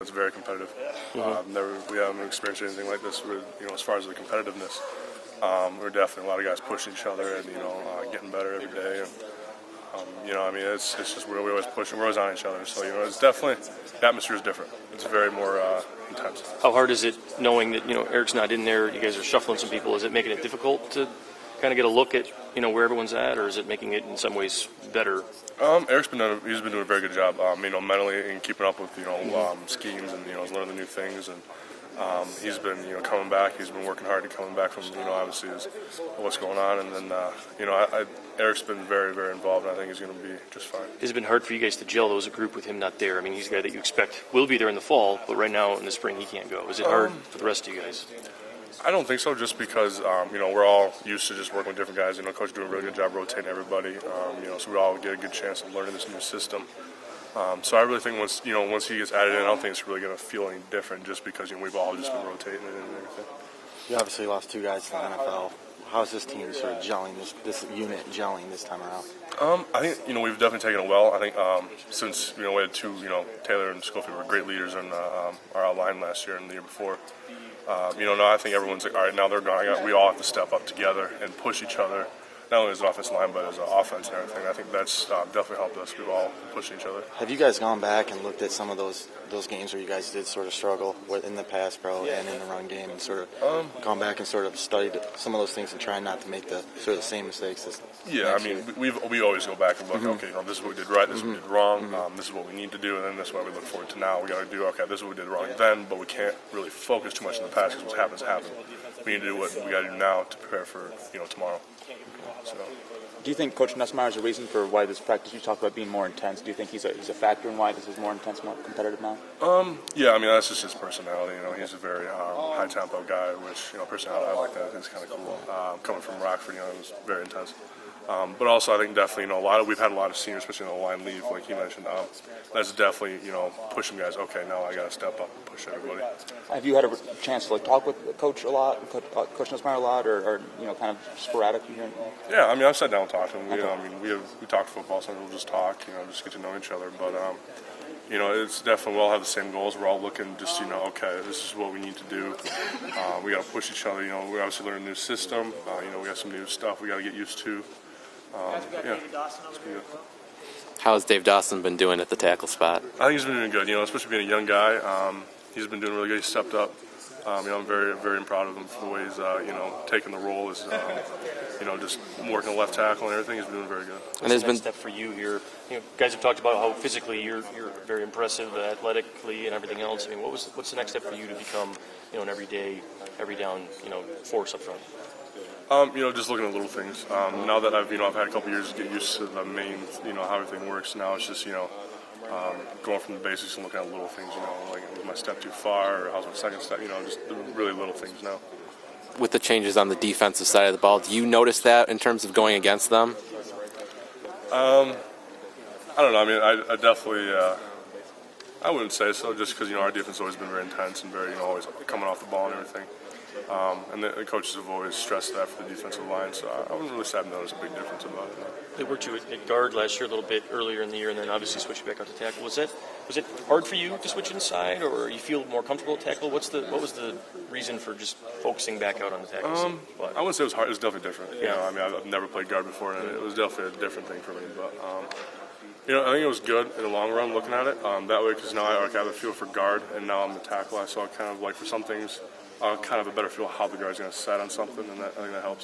It's very competitive. We haven't experienced anything like this. As far as the competitiveness, we're definitely a lot of guys pushing each other and getting better every day. And, it's just we're always pushing, we're always on each other. So it's definitely the atmosphere is different. It's very more intense. How hard is it knowing that Eric's not in there? You guys are shuffling some people. Is it making it difficult to kind of get a look at where everyone's at, or is it making it in some ways better? Eric's been doing a very good job, mentally and keeping up with schemes and learning the new things, and he's been coming back. He's been working hard to coming back from obviously what's going on, and then Eric's been very, very involved, and I think he's going to be just fine. Has it been hard for you guys to gel as a group with him not there? I mean, he's a guy that you expect will be there in the fall, but right now in the spring he can't go. Is it hard for the rest of you guys? I don't think so, just because we're all used to just working with different guys. Coach doing a really good job rotating everybody. So we all get a good chance of learning this new system. So I really think once he gets added in, I don't think it's really going to feel any different, just because we've all just been rotating it and everything. You obviously lost two guys to the NFL. How's this team sort of gelling, this unit gelling this time around? I think we've definitely taken it well. I think since we had two, Taylor and Schofield were great leaders in our line last year and the year before. Now I think everyone's like, all right, now they're gone. We all have to step up together and push each other, not only as an offensive line, but as an offense and everything. I think that's definitely helped us. We've all pushing each other. Have you guys gone back and looked at some of those games where you guys did sort of struggle in the pass pro and in the run game, and sort of gone back and sort of studied some of those things and trying not to make the same mistakes? We always go back and look. Okay, this is what we did right. This is what we did wrong. This is what we need to do, and then that's what we look forward to now. We got to do. Okay, this is what we did wrong then, but we can't really focus too much on the past, because what happens happens. We need to do what we got to do now to prepare for tomorrow. So. Do you think Coach Nussmeier is a reason for why this practice, you talked about being more intense, do you think he's a factor in why this is more intense, more competitive now? That's just his personality. He's a very high-tempo guy, which, personality, I like that. It's kind of cool. Coming from Rockford, it was very intense. But also, I think definitely, we've had a lot of seniors, especially in the line leave, like you mentioned. That's definitely, pushing guys. Okay, now I got to step up and push everybody. Have you had a chance to talk with Coach a lot, Coach Nussmeier a lot, or kind of sporadic here and there? Yeah, I've sat down and talked to him. Okay. We talk football, so we'll just talk, just get to know each other. But it's definitely, we all have the same goals. We're all looking just, okay, this is what we need to do. We got to push each other. We obviously learn a new system. We got some new stuff we got to get used to. It's been good. How has Dave Dawson been doing at the tackle spot? I think he's been doing good. Especially being a young guy, he's been doing really good. He stepped up. I'm very, very proud of him for the way he's, taking the role as, just working left tackle and everything. He's been doing very good. And there's been a step for you here. Guys have talked about how physically you're very impressive, athletically, and everything else. What's the next step for you to become, an every down, force up front? Just looking at little things. Now that I've had a couple years to get used to the main, how everything works. Now it's just, going from the basics and looking at little things. Like, was my step too far, or how's my second step? Just really little things now. With the changes on the defensive side of the ball, do you notice that in terms of going against them? I don't know. I definitely. I wouldn't say so, just because our defense has always been very intense and very, always coming off the ball and everything. And the coaches have always stressed that for the defensive line, so I wouldn't really say I've noticed a big difference about it. No. They worked you at guard last year a little bit earlier in the year, and then obviously switched back out to tackle. Was it hard for you to switch inside, or you feel more comfortable at tackle? What was the reason for just focusing back out on the tackle? I wouldn't say it was hard. It was definitely different. Yeah. I've never played guard before, and it was definitely a different thing for me. But I think it was good in the long run looking at it that way, because now I have a feel for guard, and now I'm the tackle. So I kind of like for some things. I'll kind of have a better feel how the guard's going to set on something, and I think that helps.